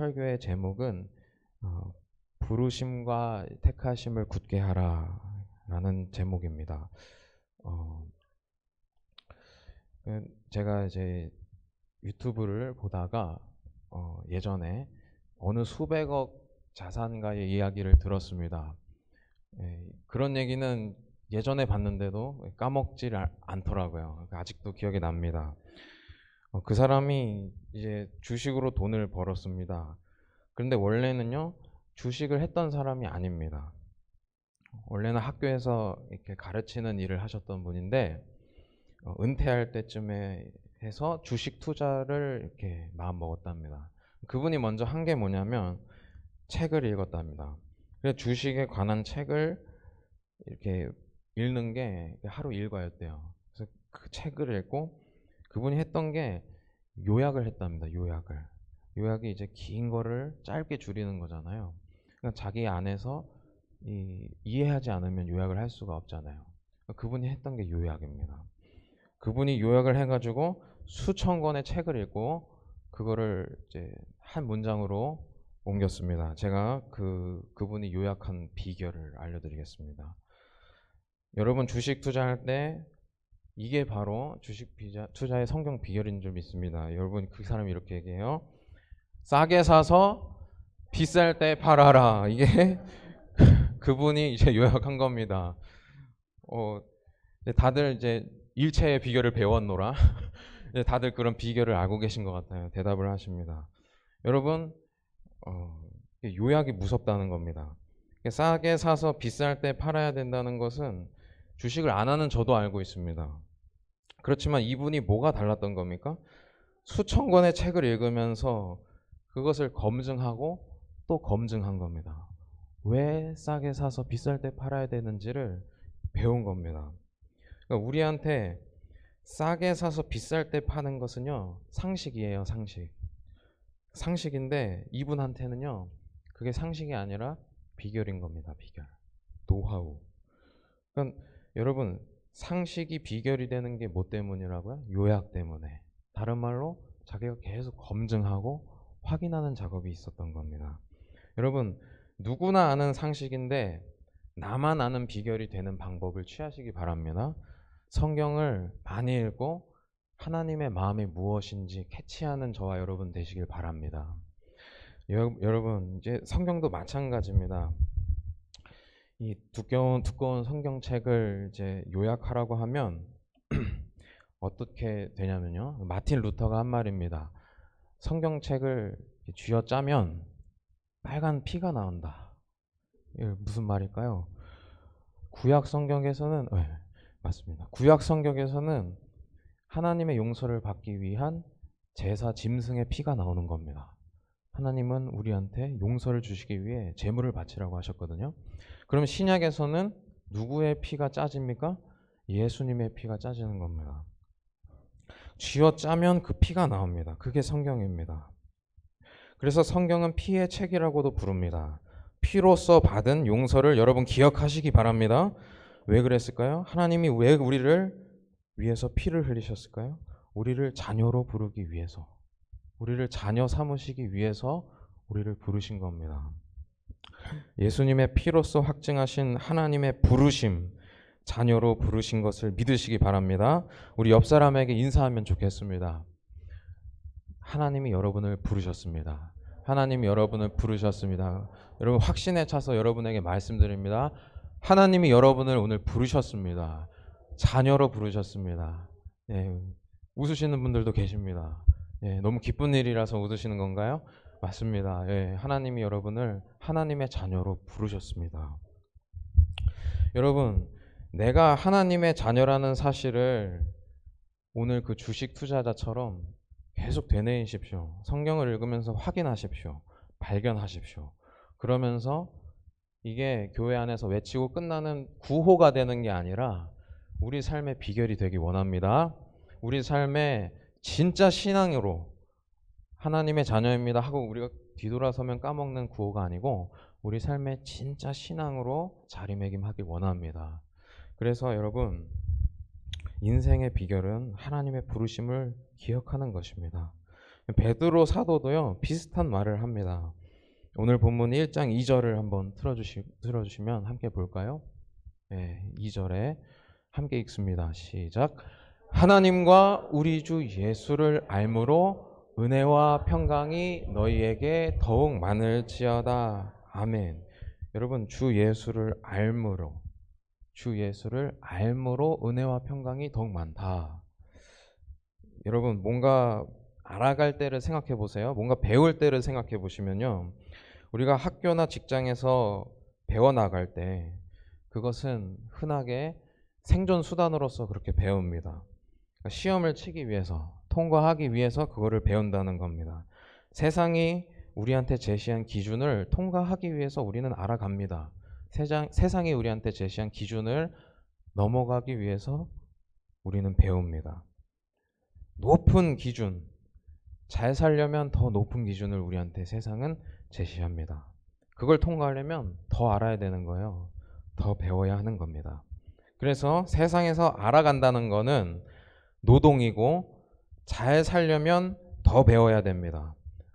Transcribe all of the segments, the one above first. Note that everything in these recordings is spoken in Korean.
설교의 제목은 부르심과 택하심을 굳게 하라라는 제목입니다. 어, 제가 이제 유튜브를 보다가 예전에 어느 수백억 자산가의 이야기를 들었습니다. 그런 얘기는 예전에 봤는데도 까먹질 않더라고요. 아직도 기억이 납니다. 그 사람이 이제 주식으로 돈을 벌었습니다. 그런데 원래는요, 주식을 했던 사람이 아닙니다. 원래는 학교에서 이렇게 가르치는 일을 하셨던 분인데, 은퇴할 때쯤에 해서 주식 투자를 이렇게 마음 먹었답니다. 그분이 먼저 한 게 뭐냐면 책을 읽었답니다. 그래서 주식에 관한 책을 이렇게 읽는 게 하루 일과였대요. 그래서 그 책을 읽고 그분이 했던 게 요약을 했답니다. 요약이 이제 긴 거를 짧게 줄이는 거잖아요. 그러니까 자기 안에서 이해하지 않으면 요약을 할 수가 없잖아요. 그분이 했던 게 요약입니다. 그분이 요약을 해가지고 수천 권의 책을 읽고 그거를 이제 한 문장으로 옮겼습니다. 제가 그분이 요약한 비결을 알려드리겠습니다. 여러분 주식 투자할 때 이게 바로 주식 투자의 성경 비결인 줄 믿습니다. 여러분 그 사람이 이렇게 얘기해요. 싸게 사서 비쌀 때 팔아라. 이게 그분이 이제 요약한 겁니다. 다들 이제 일체의 비결을 배웠노라. 다들 그런 비결을 알고 계신 것 같아요. 대답을 하십니다. 여러분 요약이 무섭다는 겁니다. 싸게 사서 비쌀 때 팔아야 된다는 것은 주식을 안 하는 저도 알고 있습니다. 그렇지만 이분이 뭐가 달랐던 겁니까? 수천 권의 책을 읽으면서 그것을 검증하고 또 검증한 겁니다. 왜 싸게 사서 비쌀 때 팔아야 되는지를 배운 겁니다. 그러니까 우리한테 싸게 사서 비쌀 때 파는 것은요, 상식이에요, 상식. 상식인데 이분한테는요, 그게 상식이 아니라 비결인 겁니다, 비결. 노하우. 그러니까 여러분, 상식이 비결이 되는 게 뭐 때문이라고요? 요약 때문에. 다른 말로 자기가 계속 검증하고 확인하는 작업이 있었던 겁니다. 여러분, 누구나 아는 상식인데 나만 아는 비결이 되는 방법을 취하시기 바랍니다. 성경을 많이 읽고 하나님의 마음이 무엇인지 캐치하는 저와 여러분 되시길 바랍니다. 여러분, 이제 성경도 마찬가지입니다. 이 두꺼운 성경책을 이제 요약하라고 하면 어떻게 되냐면요. 마틴 루터가 한 말입니다. 성경책을 쥐어짜면 빨간 피가 나온다. 이게 무슨 말일까요? 구약 성경에서는 맞습니다. 구약 성경에서는 하나님의 용서를 받기 위한 제사 짐승의 피가 나오는 겁니다. 하나님은 우리한테 용서를 주시기 위해 제물을 바치라고 하셨거든요. 그럼 신약에서는 누구의 피가 짜집니까? 예수님의 피가 짜지는 겁니다. 쥐어짜면 그 피가 나옵니다. 그게 성경입니다. 그래서 성경은 피의 책이라고도 부릅니다. 피로써 받은 용서를 여러분 기억하시기 바랍니다. 왜 그랬을까요? 하나님이 왜 우리를 위해서 피를 흘리셨을까요? 우리를 자녀로 부르기 위해서, 우리를 자녀 삼으시기 위해서 우리를 부르신 겁니다. 예수님의 피로써 확증하신 하나님의 부르심, 자녀로 부르신 것을 믿으시기 바랍니다. 우리 옆 사람에게 인사하면 좋겠습니다. 하나님이 여러분을 부르셨습니다. 하나님이 여러분을 부르셨습니다. 여러분 확신에 차서 여러분에게 말씀드립니다. 하나님이 여러분을 오늘 부르셨습니다. 자녀로 부르셨습니다. 웃으시는 분들도 계십니다. 너무 기쁜 일이라서 웃으시는 건가요? 맞습니다. 하나님이 여러분을 하나님의 자녀로 부르셨습니다. 여러분, 내가 하나님의 자녀라는 사실을 오늘 그 주식 투자자처럼 계속 되뇌이십시오. 성경을 읽으면서 확인하십시오. 발견하십시오. 그러면서 이게 교회 안에서 외치고 끝나는 구호가 되는 게 아니라 우리 삶의 비결이 되기 원합니다. 우리 삶의 진짜 신앙으로 하나님의 자녀입니다 하고 우리가 뒤돌아서면 까먹는 구호가 아니고 우리 삶의 진짜 신앙으로 자리매김하길 원합니다. 그래서 여러분, 인생의 비결은 하나님의 부르심을 기억하는 것입니다. 베드로 사도도요 비슷한 말을 합니다. 오늘 본문 1장 2절을 한번 틀어주시면 함께 볼까요? 네, 2절에 함께 읽습니다. 시작. 하나님과 우리 주 예수를 알므로 은혜와 평강이 너희에게 더욱 많을지어다. 아멘. 여러분, 주 예수를 알므로 은혜와 평강이 더욱 많다. 여러분, 뭔가 알아갈 때를 생각해 보세요. 뭔가 배울 때를 생각해 보시면요, 우리가 학교나 직장에서 배워나갈 때 그것은 흔하게 생존 수단으로서 그렇게 배웁니다. 그러니까 시험을 치기 위해서, 통과하기 위해서 그거를 배운다는 겁니다. 세상이 우리한테 제시한 기준을 통과하기 위해서 우리는 알아갑니다. 세상이 우리한테 제시한 기준을 넘어가기 위해서 우리는 배웁니다. 높은 기준, 잘 살려면 더 높은 기준을 우리한테 세상은 제시합니다. 그걸 통과하려면 더 알아야 되는 거예요. 더 배워야 하는 겁니다. 그래서 세상에서 알아간다는 거는 노동이고, 잘 살려면 더 배워야 됩니다.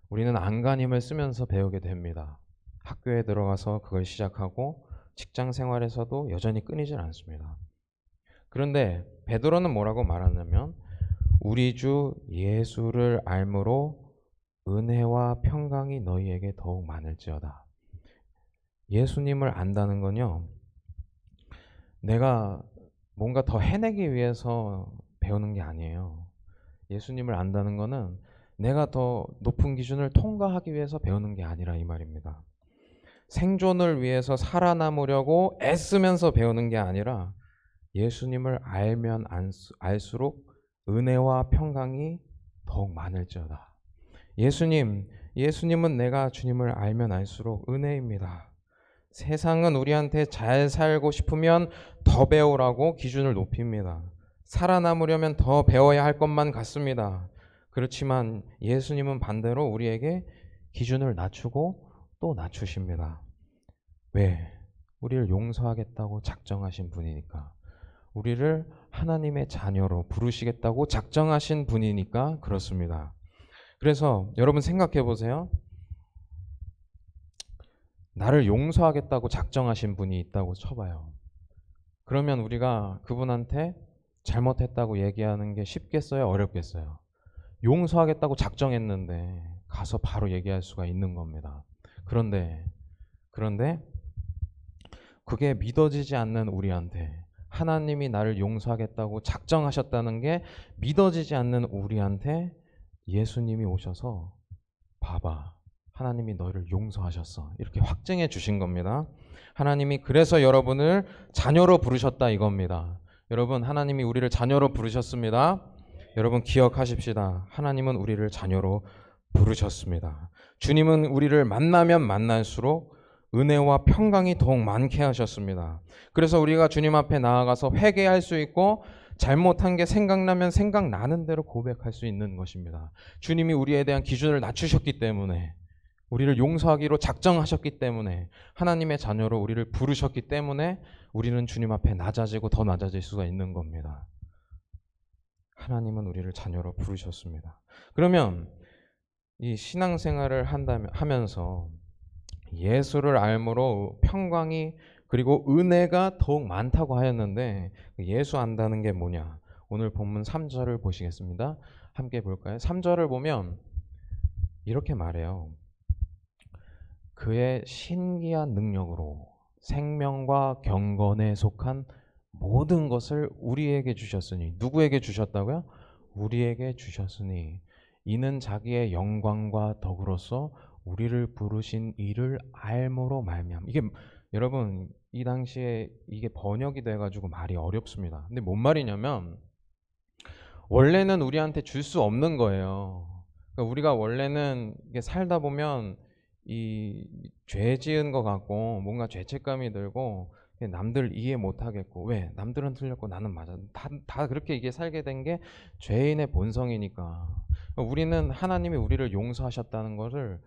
우리는 안간힘을 쓰면서 배우게 됩니다. 학교에 들어가서 그걸 시작하고 직장 생활에서도 여전히 끊이질 않습니다. 그런데 베드로는 뭐라고 말하냐면 우리 주 예수를 알므로 은혜와 평강이 너희에게 더욱 많을지어다. 예수님을 안다는 건요, 내가 뭔가 더 해내기 위해서 배우는 게 아니에요. 예수님을 안다는 거는 내가 더 높은 기준을 통과하기 위해서 배우는 게 아니라 이 말입니다. 생존을 위해서 살아남으려고 애쓰면서 배우는 게 아니라 예수님을 알면 알수록 은혜와 평강이 더욱 많을지어다. 예수님은 내가 주님을 알면 알수록 은혜입니다. 세상은 우리한테 잘 살고 싶으면 더 배우라고 기준을 높입니다. 살아남으려면 더 배워야 할 것만 같습니다. 그렇지만 예수님은 반대로 우리에게 기준을 낮추고 또 낮추십니다. 왜? 우리를 용서하겠다고 작정하신 분이니까. 우리를 하나님의 자녀로 부르시겠다고 작정하신 분이니까 그렇습니다. 그래서 여러분 생각해 보세요. 나를 용서하겠다고 작정하신 분이 있다고 쳐봐요. 그러면 우리가 그분한테 잘못했다고 얘기하는 게 쉽겠어요? 어렵겠어요? 용서하겠다고 작정했는데 가서 바로 얘기할 수가 있는 겁니다. 그런데 그게 믿어지지 않는 우리한테, 하나님이 나를 용서하겠다고 작정하셨다는 게 믿어지지 않는 우리한테 예수님이 오셔서 봐봐, 하나님이 너를 용서하셨어, 이렇게 확증해 주신 겁니다. 하나님이 그래서 여러분을 자녀로 부르셨다 이겁니다. 여러분, 하나님이 우리를 자녀로 부르셨습니다. 여러분 기억하십시다. 하나님은 우리를 자녀로 부르셨습니다. 주님은 우리를 만나면 만날수록 은혜와 평강이 더욱 많게 하셨습니다. 그래서 우리가 주님 앞에 나아가서 회개할 수 있고, 잘못한 게 생각나면 생각나는 대로 고백할 수 있는 것입니다. 주님이 우리에 대한 기준을 낮추셨기 때문에, 우리를 용서하기로 작정하셨기 때문에, 하나님의 자녀로 우리를 부르셨기 때문에 우리는 주님 앞에 낮아지고 더 낮아질 수가 있는 겁니다. 하나님은 우리를 자녀로 부르셨습니다. 그러면 이 신앙생활을 하면서 예수를 알므로 평강이 그리고 은혜가 더욱 많다고 하였는데, 예수 안다는 게 뭐냐? 오늘 본문 3절을 보시겠습니다. 함께 볼까요? 3절을 보면 이렇게 말해요. 그의 신기한 능력으로 생명과 경건에 속한 모든 것을 우리에게 주셨으니. 누구에게 주셨다고요? 우리에게 주셨으니 이는 자기의 영광과 덕으로서 우리를 부르신 이를 알므로 말미암아. 이게 여러분, 이 당시에 이게 번역이 돼가지고 말이 어렵습니다. 근데 뭔 말이냐면 원래는 우리한테 줄 수 없는 거예요. 그러니까 우리가 원래는 이게 살다 보면 이 죄 지은 것 같고 뭔가 죄책감이 들고 남들 이해 못 하겠고, 왜? 남들은 틀렸고 나는 맞아. 다 그렇게 이게 살게 된 게 죄인의 본성이니까. 우리는 하나님이 우리를 용서하셨다는 것을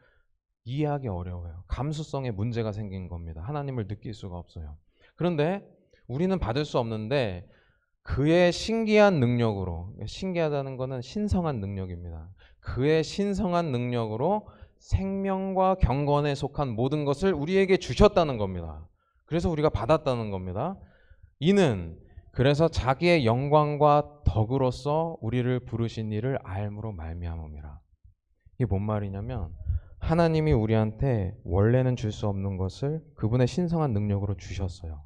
이해하기 어려워요. 감수성에 문제가 생긴 겁니다. 하나님을 느낄 수가 없어요. 그런데 우리는 받을 수 없는데 그의 신기한 능력으로, 신기하다는 것은 신성한 능력입니다. 그의 신성한 능력으로 생명과 경건에 속한 모든 것을 우리에게 주셨다는 겁니다. 그래서 우리가 받았다는 겁니다. 이는 그래서 자기의 영광과 덕으로서 우리를 부르신 이를 알므로 말미암음이라. 이게 뭔 말이냐면 하나님이 우리한테 원래는 줄 수 없는 것을 그분의 신성한 능력으로 주셨어요.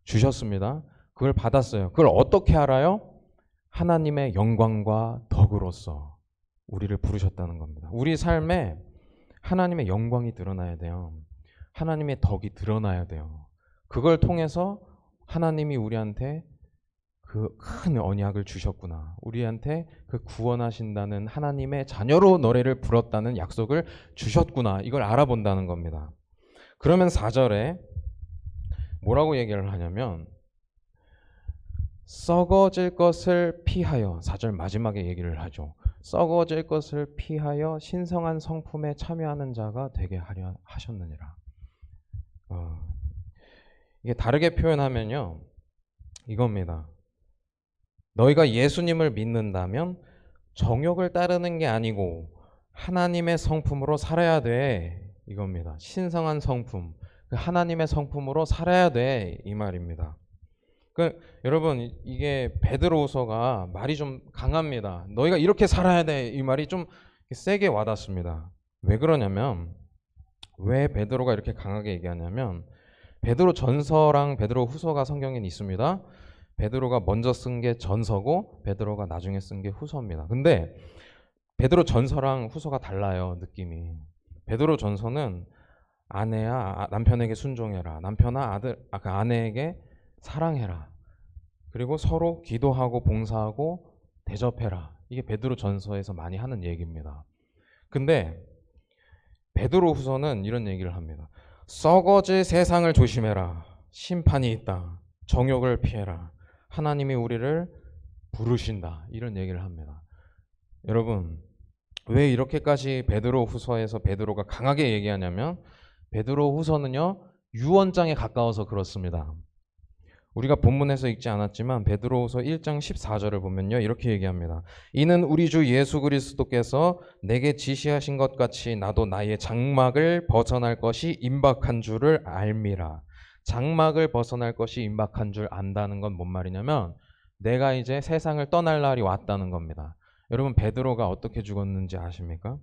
주셨습니다. 그걸 받았어요. 그걸 어떻게 알아요? 하나님의 영광과 덕으로서 우리를 부르셨다는 겁니다. 우리 삶에 하나님의 영광이 드러나야 돼요. 하나님의 덕이 드러나야 돼요. 그걸 통해서 하나님이 우리한테 그 큰 언약을 주셨구나. 우리한테 그 구원하신다는 하나님의 자녀로 노래를 불렀다는 약속을 주셨구나. 이걸 알아본다는 겁니다. 그러면 4절에 뭐라고 얘기를 하냐면 썩어질 것을 피하여 4절 마지막에 얘기를 하죠. 썩어질 것을 피하여 신성한 성품에 참여하는 자가 되게 하려 하셨느니라. 이게 다르게 표현하면요. 이겁니다. 너희가 예수님을 믿는다면 정욕을 따르는 게 아니고 하나님의 성품으로 살아야 돼. 이겁니다. 신성한 성품. 하나님의 성품으로 살아야 돼. 이 말입니다. 여러분 이게 베드로후서가 말이 좀 강합니다. 너희가 이렇게 살아야 돼. 이 말이 좀 세게 와닿습니다. 왜 그러냐면 왜 베드로가 이렇게 강하게 얘기하냐면 베드로 전서랑 베드로 후서가 성경에 있습니다. 베드로가 먼저 쓴 게 전서고 베드로가 나중에 쓴 게 후서입니다. 근데 베드로 전서랑 후서가 달라요. 느낌이. 베드로 전서는 아내야 남편에게 순종해라. 남편아 그 아내에게 사랑해라. 그리고 서로 기도하고 봉사하고 대접해라. 이게 베드로 전서에서 많이 하는 얘기입니다. 근데 베드로 후서는 이런 얘기를 합니다. 썩어질 세상을 조심해라. 심판이 있다. 정욕을 피해라. 하나님이 우리를 부르신다. 이런 얘기를 합니다. 여러분 왜 이렇게까지 베드로 후서에서 베드로가 강하게 얘기하냐면 베드로 후서는요 유언장에 가까워서 그렇습니다. 우리가 본문에서 읽지 않았지만 베드로후서 1장 14절을 보면요 이렇게 얘기합니다. 이는 우리 주 예수 그리스도께서 내게 지시하신 것 같이 나도 나의 장막을 벗어날 것이 임박한 줄을 알미라. 장막을 벗어날 것이 임박한 줄 안다는 건 뭔 말이냐면 내가 이제 세상을 떠날 날이 왔다는 겁니다. 여러분 베드로가 어떻게 죽었는지 아십니까?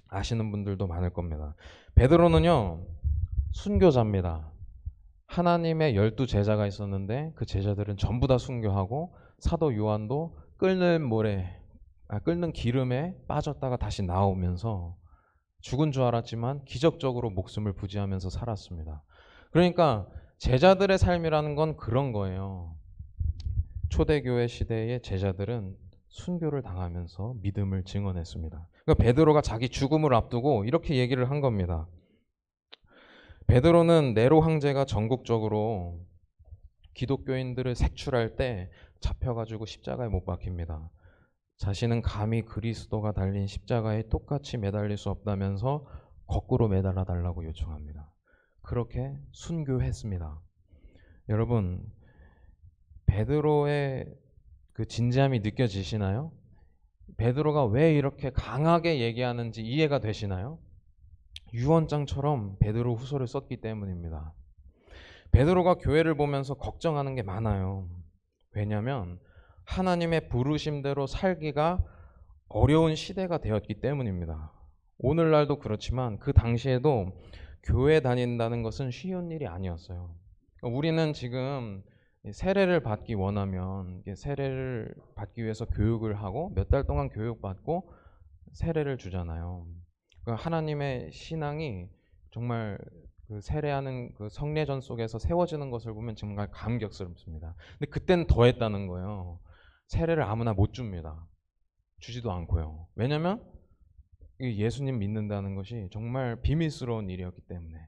아시는 분들도 많을 겁니다. 베드로는요 순교자입니다. 하나님의 12제자가 있었는데 그 제자들은 전부 다 순교하고 사도 요한도 끓는 기름에 빠졌다가 다시 나오면서 죽은 줄 알았지만 기적적으로 목숨을 부지하면서 살았습니다. 그러니까 제자들의 삶이라는 건 그런 거예요. 초대교회 시대의 제자들은 순교를 당하면서 믿음을 증언했습니다. 그러니까 베드로가 자기 죽음을 앞두고 이렇게 얘기를 한 겁니다. 베드로는 네로 황제가 전국적으로 기독교인들을 색출할 때 잡혀가지고 십자가에 못 박힙니다. 자신은 감히 그리스도가 달린 십자가에 똑같이 매달릴 수 없다면서 거꾸로 매달아 달라고 요청합니다. 그렇게 순교했습니다. 여러분 베드로의 그 진지함이 느껴지시나요? 베드로가 왜 이렇게 강하게 얘기하는지 이해가 되시나요? 유언장처럼 베드로 후서를 썼기 때문입니다. 베드로가 교회를 보면서 걱정하는 게 많아요. 왜냐하면 하나님의 부르심대로 살기가 어려운 시대가 되었기 때문입니다. 오늘날도 그렇지만 그 당시에도 교회 다닌다는 것은 쉬운 일이 아니었어요. 우리는 지금 세례를 받기 원하면 세례를 받기 위해서 교육을 하고 몇 달 동안 교육받고 세례를 주잖아요. 하나님의 신앙이 정말 그 세례하는 그 성례전 속에서 세워지는 것을 보면 정말 감격스럽습니다. 근데 그때는 더 했다는 거예요. 세례를 아무나 못 줍니다. 주지도 않고요. 왜냐면 예수님 믿는다는 것이 정말 비밀스러운 일이었기 때문에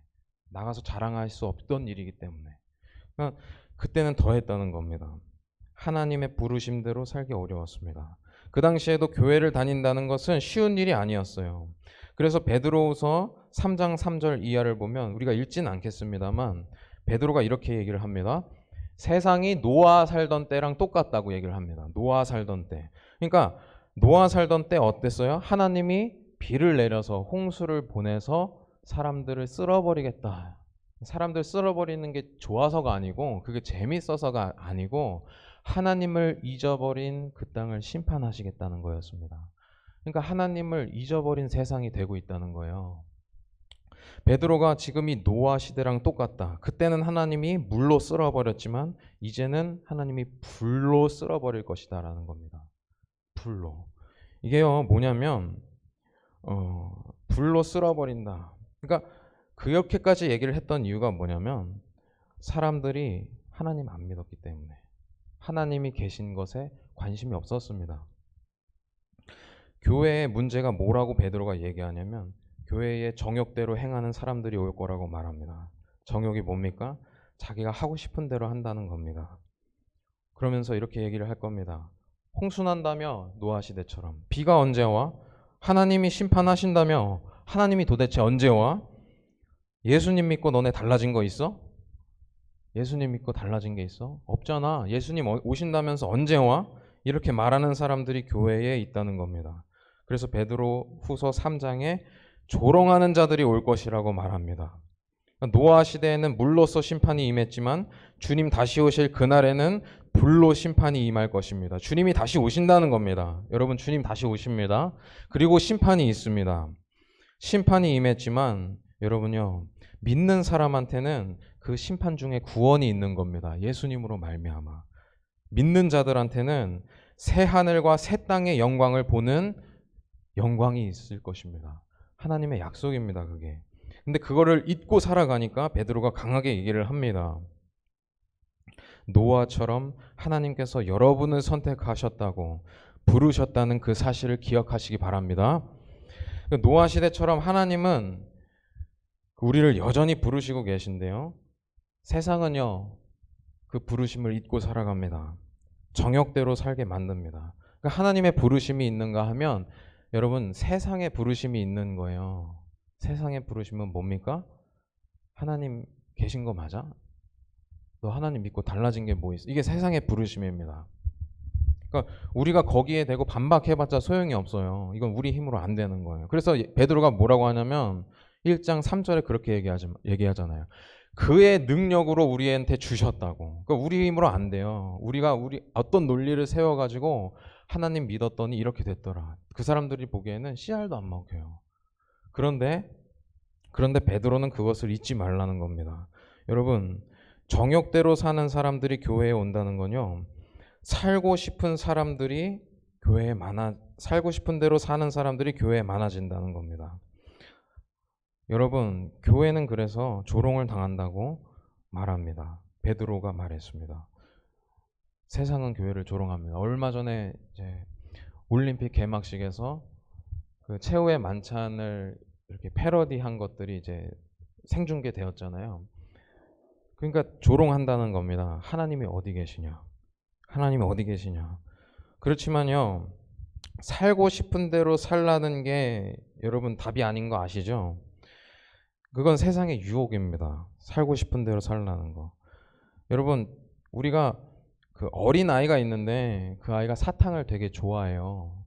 나가서 자랑할 수 없던 일이기 때문에 그러니까 그때는 더 했다는 겁니다. 하나님의 부르심대로 살기 어려웠습니다. 그 당시에도 교회를 다닌다는 것은 쉬운 일이 아니었어요. 그래서 베드로후서 3장 3절 이하를 보면 우리가 읽지는 않겠습니다만 베드로가 이렇게 얘기를 합니다. 세상이 노아 살던 때랑 똑같다고 얘기를 합니다. 노아 살던 때. 그러니까 노아 살던 때 어땠어요? 하나님이 비를 내려서 홍수를 보내서 사람들을 쓸어버리겠다. 사람들 쓸어버리는 게 좋아서가 아니고 그게 재밌어서가 아니고 하나님을 잊어버린 그 땅을 심판하시겠다는 거였습니다. 그러니까 하나님을 잊어버린 세상이 되고 있다는 거예요. 베드로가 지금 이 노아 시대랑 똑같다. 그때는 하나님이 물로 쓸어버렸지만 이제는 하나님이 불로 쓸어버릴 것이다라는 겁니다. 불로. 이게요 뭐냐면 불로 쓸어버린다. 그러니까 그렇게까지 얘기를 했던 이유가 뭐냐면 사람들이 하나님 안 믿었기 때문에 하나님이 계신 것에 관심이 없었습니다. 교회의 문제가 뭐라고 베드로가 얘기하냐면 교회의 정욕대로 행하는 사람들이 올 거라고 말합니다. 정욕이 뭡니까? 자기가 하고 싶은 대로 한다는 겁니다. 그러면서 이렇게 얘기를 할 겁니다. 홍수 난다며 노아 시대처럼 비가 언제 와? 하나님이 심판하신다며 하나님이 도대체 언제 와? 예수님 믿고 너네 달라진 거 있어? 예수님 믿고 달라진 게 있어? 없잖아. 예수님 오신다면서 언제 와? 이렇게 말하는 사람들이 교회에 있다는 겁니다. 그래서 베드로 후서 3장에 조롱하는 자들이 올 것이라고 말합니다. 노아 시대에는 물로서 심판이 임했지만 주님 다시 오실 그날에는 불로 심판이 임할 것입니다. 주님이 다시 오신다는 겁니다. 여러분 주님 다시 오십니다. 그리고 심판이 있습니다. 심판이 임했지만 여러분요 믿는 사람한테는 그 심판 중에 구원이 있는 겁니다. 예수님으로 말미암아 믿는 자들한테는 새 하늘과 새 땅의 영광을 보는 영광이 있을 것입니다. 하나님의 약속입니다. 그게. 근데 그거를 잊고 살아가니까 베드로가 강하게 얘기를 합니다. 노아처럼 하나님께서 여러분을 선택하셨다고 부르셨다는 그 사실을 기억하시기 바랍니다. 노아 시대처럼 하나님은 우리를 여전히 부르시고 계신데요. 세상은요, 그 부르심을 잊고 살아갑니다. 정욕대로 살게 만듭니다. 그러니까 하나님의 부르심이 있는가 하면 여러분 세상의 부르심이 있는 거예요. 세상의 부르심은 뭡니까? 하나님 계신 거 맞아? 너 하나님 믿고 달라진 게 뭐 있어? 이게 세상의 부르심입니다. 그러니까 우리가 거기에 대고 반박해봤자 소용이 없어요. 이건 우리 힘으로 안 되는 거예요. 그래서 베드로가 뭐라고 하냐면 1장 3절에 그렇게 얘기하잖아요. 그의 능력으로 우리한테 주셨다고. 그러니까 우리 힘으로 안 돼요. 우리가 어떤 논리를 세워가지고 하나님 믿었더니 이렇게 됐더라. 그 사람들이 보기에는 씨알도 안 먹혀요. 그런데 베드로는 그것을 잊지 말라는 겁니다. 여러분 정욕대로 사는 사람들이 교회에 온다는 건요. 살고 싶은 대로 사는 사람들이 교회에 많아진다는 겁니다. 여러분 교회는 그래서 조롱을 당한다고 말합니다. 베드로가 말했습니다. 세상은 교회를 조롱합니다. 얼마 전에 이제 올림픽 개막식에서 그 최후의 만찬을 이렇게 패러디한 것들이 이제 생중계되었잖아요. 그러니까 조롱한다는 겁니다. 하나님이 어디 계시냐? 하나님이 어디 계시냐? 그렇지만요. 살고 싶은 대로 살라는 게 여러분 답이 아닌 거 아시죠? 그건 세상의 유혹입니다. 살고 싶은 대로 살라는 거. 여러분 우리가 그 어린 아이가 있는데 그 아이가 사탕을 되게 좋아해요.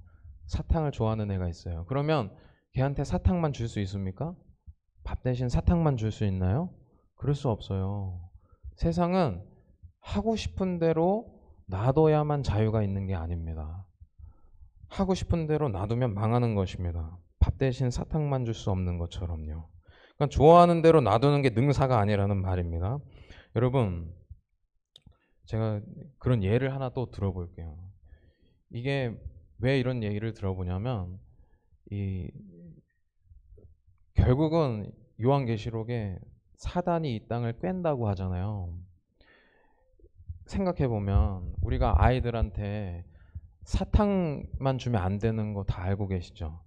사탕을 좋아하는 애가 있어요. 그러면 걔한테 사탕만 줄 수 있습니까? 밥 대신 사탕만 줄 수 있나요? 그럴 수 없어요. 세상은 하고 싶은 대로 놔둬야만 자유가 있는 게 아닙니다. 하고 싶은 대로 놔두면 망하는 것입니다. 밥 대신 사탕만 줄 수 없는 것처럼요. 그러니까 좋아하는 대로 놔두는 게 능사가 아니라는 말입니다. 여러분 제가 그런 예를 하나 또 들어볼게요. 이게 왜 이런 얘기를 들어보냐면 결국은 요한계시록에 사단이 이 땅을 꿰는다고 하잖아요. 생각해보면 우리가 아이들한테 사탕만 주면 안 되는 거 다 알고 계시죠?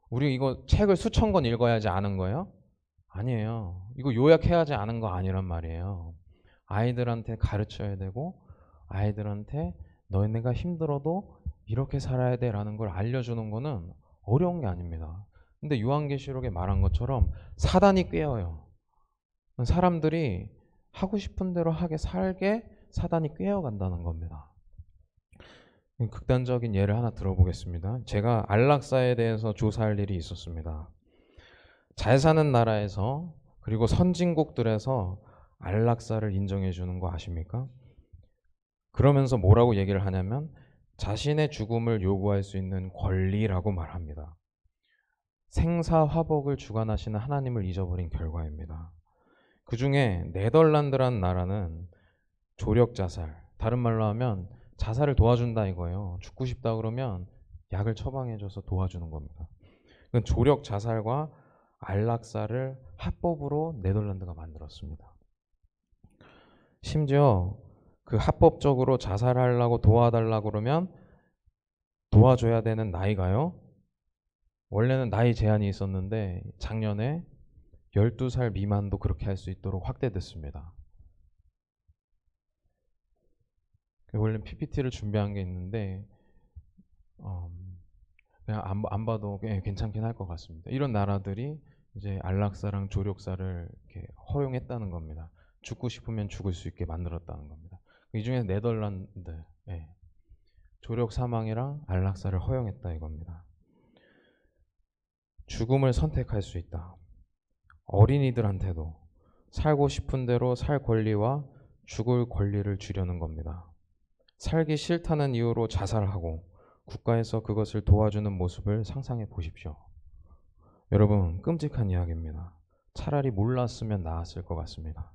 우리 이거 책을 수천 권 읽어야지 아는 거예요? 아니에요. 이거 요약해야지 아는 거 아니란 말이에요. 아이들한테 가르쳐야 되고 아이들한테 너네가 힘들어도 이렇게 살아야 돼 라는 걸 알려주는 거는 어려운 게 아닙니다. 근데 요한계시록에 말한 것처럼 사단이 꿰어요. 사람들이 하고 싶은 대로 하게 살게 사단이 꿰어간다는 겁니다. 극단적인 예를 하나 들어보겠습니다. 제가 안락사에 대해서 조사할 일이 있었습니다. 잘 사는 나라에서 그리고 선진국들에서 안락사를 인정해 주는 거 아십니까? 그러면서 뭐라고 얘기를 하냐면 자신의 죽음을 요구할 수 있는 권리라고 말합니다. 생사화복을 주관하시는 하나님을 잊어버린 결과입니다. 그 중에 네덜란드라는 나라는 조력자살, 다른 말로 하면 자살을 도와준다 이거예요. 죽고 싶다 그러면 약을 처방해줘서 도와주는 겁니다. 조력자살과 안락사를 합법으로 네덜란드가 만들었습니다. 심지어 그 합법적으로 자살하려고 도와달라고 그러면 도와줘야 되는 나이가요. 원래는 나이 제한이 있었는데 작년에 12살 미만도 그렇게 할 수 있도록 확대됐습니다. 원래 PPT를 준비한 게 있는데 그냥 안 봐도 괜찮긴 할 것 같습니다. 이런 나라들이 이제 안락사랑 조력사를 이렇게 허용했다는 겁니다. 죽고 싶으면 죽을 수 있게 만들었다는 겁니다. 이 중에 네덜란드 조력 사망이랑 안락사를 허용했다 이겁니다. 죽음을 선택할 수 있다. 어린이들한테도 살고 싶은 대로 살 권리와 죽을 권리를 주려는 겁니다. 살기 싫다는 이유로 자살하고 국가에서 그것을 도와주는 모습을 상상해 보십시오. 여러분, 끔찍한 이야기입니다. 차라리 몰랐으면 나았을 것 같습니다.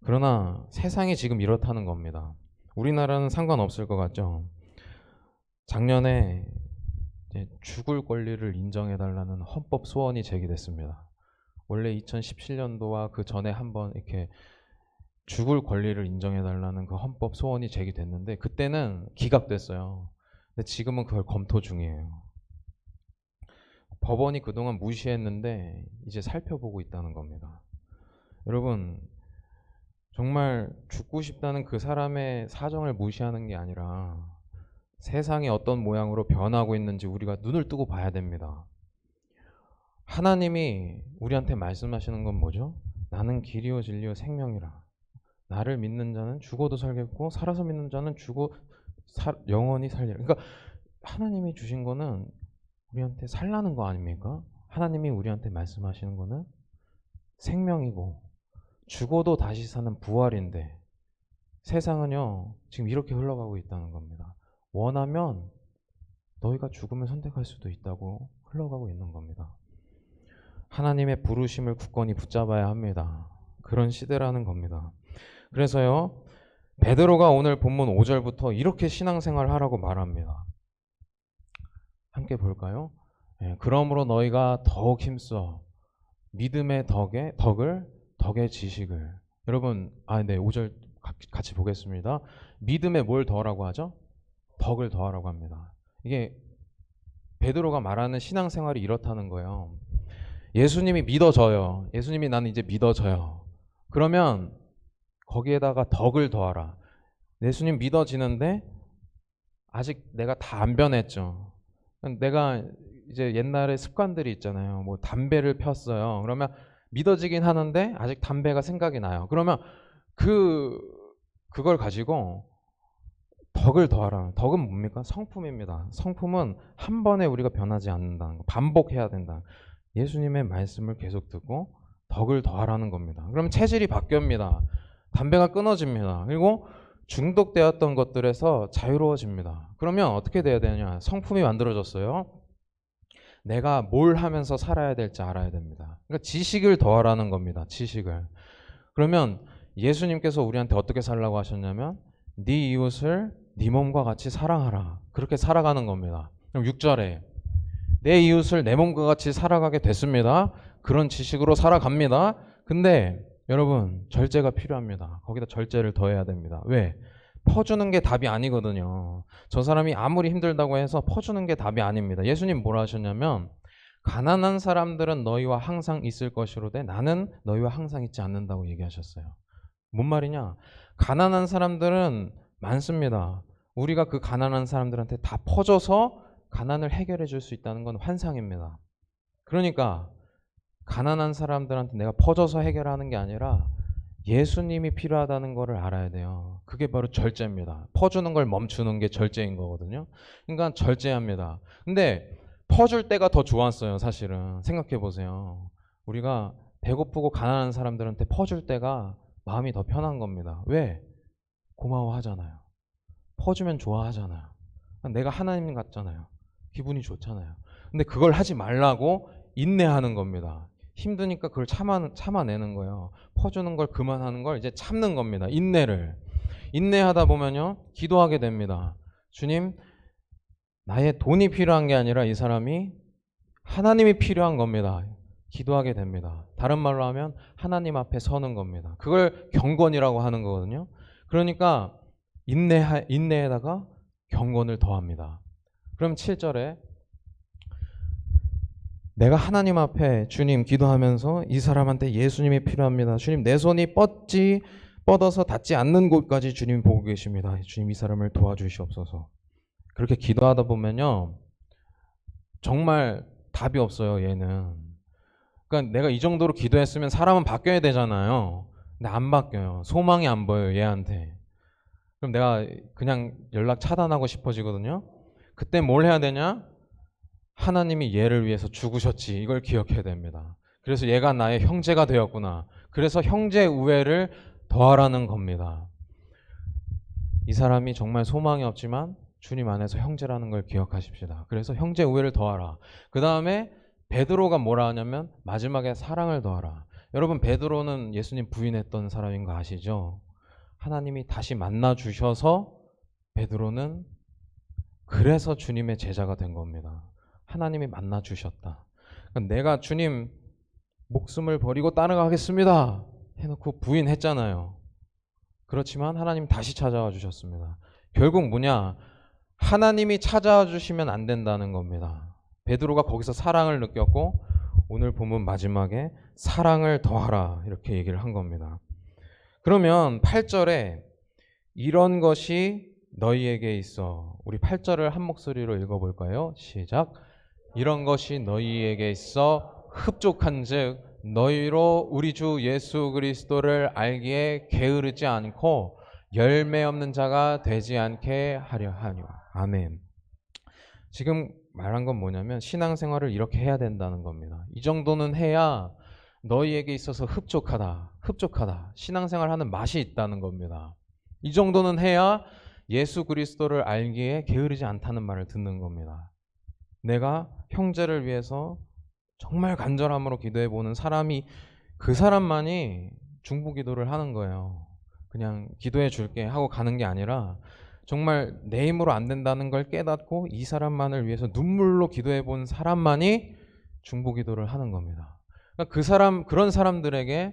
그러나 세상이 지금 이렇다는 겁니다. 우리나라는 상관없을 것 같죠? 작년에 죽을 권리를 인정해달라는 헌법 소원이 제기됐습니다. 원래 2017년도와 그 전에 한번 이렇게 죽을 권리를 인정해달라는 그 헌법 소원이 제기됐는데 그때는 기각됐어요. 근데 지금은 그걸 검토 중이에요. 법원이 그동안 무시했는데 이제 살펴보고 있다는 겁니다. 여러분, 정말 죽고 싶다는 그 사람의 사정을 무시하는 게 아니라 세상이 어떤 모양으로 변하고 있는지 우리가 눈을 뜨고 봐야 됩니다. 하나님이 우리한테 말씀하시는 건 뭐죠? 나는 길이요 진리요 생명이라. 나를 믿는 자는 죽어도 살겠고 살아서 믿는 자는 영원히 살리라. 그러니까 하나님이 주신 거는 우리한테 살라는 거 아닙니까? 하나님이 우리한테 말씀하시는 거는 생명이고 죽어도 다시 사는 부활인데 세상은요 지금 이렇게 흘러가고 있다는 겁니다. 원하면 너희가 죽음을 선택할 수도 있다고 흘러가고 있는 겁니다. 하나님의 부르심을 굳건히 붙잡아야 합니다. 그런 시대라는 겁니다. 그래서요 베드로가 오늘 본문 5절부터 이렇게 신앙생활 하라고 말합니다. 함께 볼까요? 그러므로 너희가 더욱 힘써 믿음의 덕의 지식을. 여러분 5절 같이 보겠습니다. 믿음에 뭘 더하라고 하죠? 덕을 더하라고 합니다. 이게 베드로가 말하는 신앙생활이 이렇다는 거예요. 예수님이 믿어져요. 예수님이 나는 이제 믿어져요. 그러면 거기에다가 덕을 더하라. 예수님 믿어지는데 아직 내가 다 안 변했죠. 내가 이제 옛날에 습관들이 있잖아요. 뭐 담배를 폈어요. 그러면 믿어지긴 하는데 아직 담배가 생각이 나요. 그러면 그걸 가지고 덕을 더하라. 덕은 뭡니까? 성품입니다. 성품은 한 번에 우리가 변하지 않는다는 거. 반복해야 된다. 예수님의 말씀을 계속 듣고 덕을 더하라는 겁니다. 그럼 체질이 바뀝니다. 담배가 끊어집니다. 그리고 중독되었던 것들에서 자유로워집니다. 그러면 어떻게 돼야 되냐? 성품이 만들어졌어요. 내가 뭘 하면서 살아야 될지 알아야 됩니다. 그러니까 지식을 더하라는 겁니다. 지식을. 그러면 예수님께서 우리한테 어떻게 살라고 하셨냐면 네 이웃을 네 몸과 같이 사랑하라. 그렇게 살아가는 겁니다. 그럼 6절에 내 이웃을 내 몸과 같이 살아가게 됐습니다. 그런 지식으로 살아갑니다. 근데 여러분 절제가 필요합니다. 거기다 절제를 더해야 됩니다. 왜? 퍼주는 게 답이 아니거든요. 저 사람이 아무리 힘들다고 해서 퍼주는 게 답이 아닙니다. 예수님 뭐라 하셨냐면 가난한 사람들은 너희와 항상 있을 것이로되 나는 너희와 항상 있지 않는다고 얘기하셨어요. 뭔 말이냐? 가난한 사람들은 많습니다. 우리가 그 가난한 사람들한테 다 퍼줘서 가난을 해결해 줄 수 있다는 건 환상입니다. 그러니까 가난한 사람들한테 내가 퍼줘서 해결하는 게 아니라 예수님이 필요하다는 것을 알아야 돼요. 그게 바로 절제입니다. 퍼주는 걸 멈추는 게 절제인 거거든요. 그러니까 절제합니다. 근데 퍼줄 때가 더 좋았어요, 사실은. 생각해 보세요. 우리가 배고프고 가난한 사람들한테 퍼줄 때가 마음이 더 편한 겁니다. 왜? 고마워하잖아요. 퍼주면 좋아하잖아요. 내가 하나님 같잖아요. 기분이 좋잖아요. 근데 그걸 하지 말라고 인내하는 겁니다. 힘드니까 그걸 참아내는 거예요. 퍼주는 걸 그만하는 걸 이제 참는 겁니다. 인내하다 보면요, 기도하게 됩니다. 주님, 나의 돈이 필요한 게 아니라 이 사람이 하나님이 필요한 겁니다. 기도하게 됩니다. 다른 말로 하면 하나님 앞에 서는 겁니다. 그걸 경건이라고 하는 거거든요. 그러니까 인내에다가 경건을 더합니다. 그럼 7절에 내가 하나님 앞에 주님 기도하면서 이 사람한테 예수님이 필요합니다. 주님, 내 손이 뻗어서 닿지 않는 곳까지 주님 보고 계십니다. 주님, 이 사람을 도와주시옵소서. 그렇게 기도하다 보면요, 정말 답이 없어요, 얘는. 그러니까 내가 이 정도로 기도했으면 사람은 바뀌어야 되잖아요. 근데 안 바뀌어요. 소망이 안 보여요, 얘한테. 그럼 내가 그냥 연락 차단하고 싶어지거든요. 그때 뭘 해야 되냐? 하나님이 얘를 위해서 죽으셨지, 이걸 기억해야 됩니다. 그래서 얘가 나의 형제가 되었구나. 그래서 형제 우애를 더하라는 겁니다. 이 사람이 정말 소망이 없지만 주님 안에서 형제라는 걸 기억하십시다. 그래서 형제 우애를 더하라. 그 다음에 베드로가 뭐라 하냐면 마지막에 사랑을 더하라. 여러분, 베드로는 예수님 부인했던 사람인 거 아시죠? 하나님이 다시 만나 주셔서 베드로는 그래서 주님의 제자가 된 겁니다. 하나님이 만나 주셨다. 그러니까 내가 주님 목숨을 버리고 따라가겠습니다 해놓고 부인했잖아요. 그렇지만 하나님 다시 찾아와 주셨습니다. 결국 뭐냐? 하나님이 찾아와 주시면 안 된다는 겁니다. 베드로가 거기서 사랑을 느꼈고 오늘 본문 마지막에 사랑을 더하라 이렇게 얘기를 한 겁니다. 그러면 8절에 이런 것이 너희에게 있어. 우리 8절을 한 목소리로 읽어볼까요? 시작. 이런 것이 너희에게 있어 흡족한즉 너희로 우리 주 예수 그리스도를 알기에 게으르지 않고 열매 없는 자가 되지 않게 하려 하니라. 아멘. 지금 말한 건 뭐냐면 신앙생활을 이렇게 해야 된다는 겁니다. 이 정도는 해야 너희에게 있어서 흡족하다. 신앙생활 하는 맛이 있다는 겁니다. 이 정도는 해야 예수 그리스도를 알기에 게으르지 않다는 말을 듣는 겁니다. 내가 형제를 위해서 정말 간절함으로 기도해 보는 사람이 그 사람만이 중보기도를 하는 거예요. 그냥 기도해 줄게 하고 가는 게 아니라 정말 내 힘으로 안 된다는 걸 깨닫고 이 사람만을 위해서 눈물로 기도해 본 사람만이 중보기도를 하는 겁니다. 그러니까 그런 사람들에게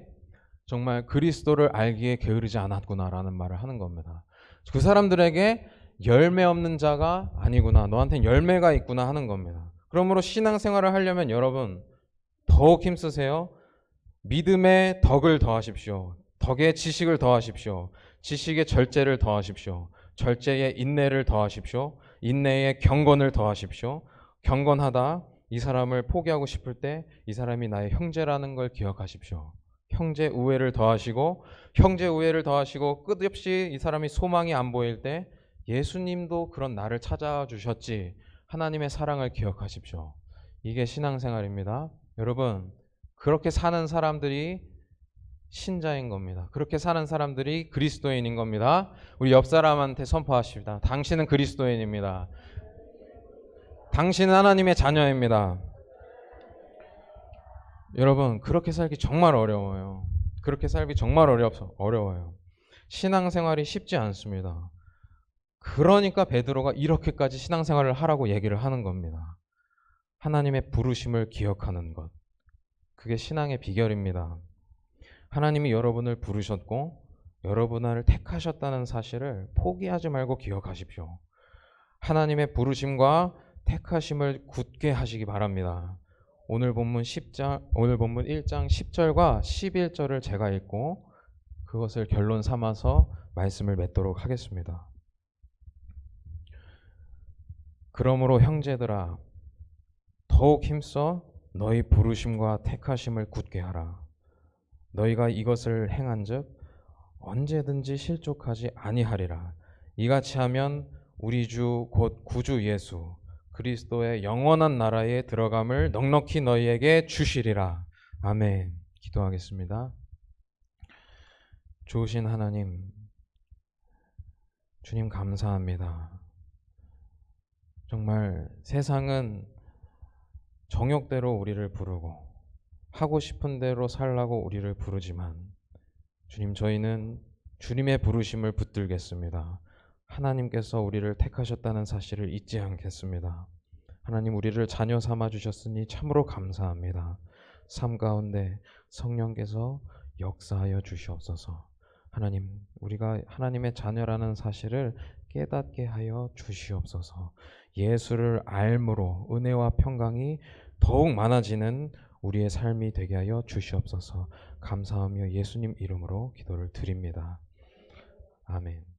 정말 그리스도를 알기에 게으르지 않았구나라는 말을 하는 겁니다. 그 사람들에게 열매 없는 자가 아니구나, 너한테는 열매가 있구나 하는 겁니다. 그러므로 신앙생활을 하려면 여러분 더욱 힘쓰세요. 믿음의 덕을 더하십시오. 덕의 지식을 더하십시오. 지식의 절제를 더하십시오. 절제의 인내를 더하십시오. 인내의 경건을 더하십시오. 경건하다, 이 사람을 포기하고 싶을 때 이 사람이 나의 형제라는 걸 기억하십시오. 형제 우애를 더하시고 끝없이 이 사람이 소망이 안 보일 때 예수님도 그런 나를 찾아와 주셨지, 하나님의 사랑을 기억하십시오. 이게 신앙생활입니다. 여러분, 그렇게 사는 사람들이 신자인 겁니다. 그렇게 사는 사람들이 그리스도인인 겁니다. 우리 옆 사람한테 선포하십니다. 당신은 그리스도인입니다. 당신은 하나님의 자녀입니다. 여러분, 그렇게 살기 정말 어려워요. 그렇게 살기 정말 어려워요. 신앙생활이 쉽지 않습니다. 그러니까 베드로가 이렇게까지 신앙생활을 하라고 얘기를 하는 겁니다. 하나님의 부르심을 기억하는 것, 그게 신앙의 비결입니다. 하나님이 여러분을 부르셨고 여러분을 택하셨다는 사실을 포기하지 말고 기억하십시오. 하나님의 부르심과 택하심을 굳게 하시기 바랍니다. 오늘 본문 1장 10절과 11절을 제가 읽고 그것을 결론 삼아서 말씀을 맺도록 하겠습니다. 그러므로 형제들아, 더욱 힘써 너희 부르심과 택하심을 굳게 하라. 너희가 이것을 행한즉 언제든지 실족하지 아니하리라. 이같이 하면 우리 주 곧 구주 예수 그리스도의 영원한 나라에 들어감을 넉넉히 너희에게 주시리라. 아멘. 기도하겠습니다. 좋으신 하나님, 주님 감사합니다. 정말 세상은 정욕대로 우리를 부르고 하고 싶은 대로 살라고 우리를 부르지만 주님, 저희는 주님의 부르심을 붙들겠습니다. 하나님께서 우리를 택하셨다는 사실을 잊지 않겠습니다. 하나님, 우리를 자녀 삼아 주셨으니 참으로 감사합니다. 삶 가운데 성령께서 역사하여 주시옵소서. 하나님, 우리가 하나님의 자녀라는 사실을 깨닫게 하여 주시옵소서. 예수를 알므로 은혜와 평강이 더욱 많아지는 우리의 삶이 되게 하여 주시옵소서. 감사하며 예수님 이름으로 기도를 드립니다. 아멘.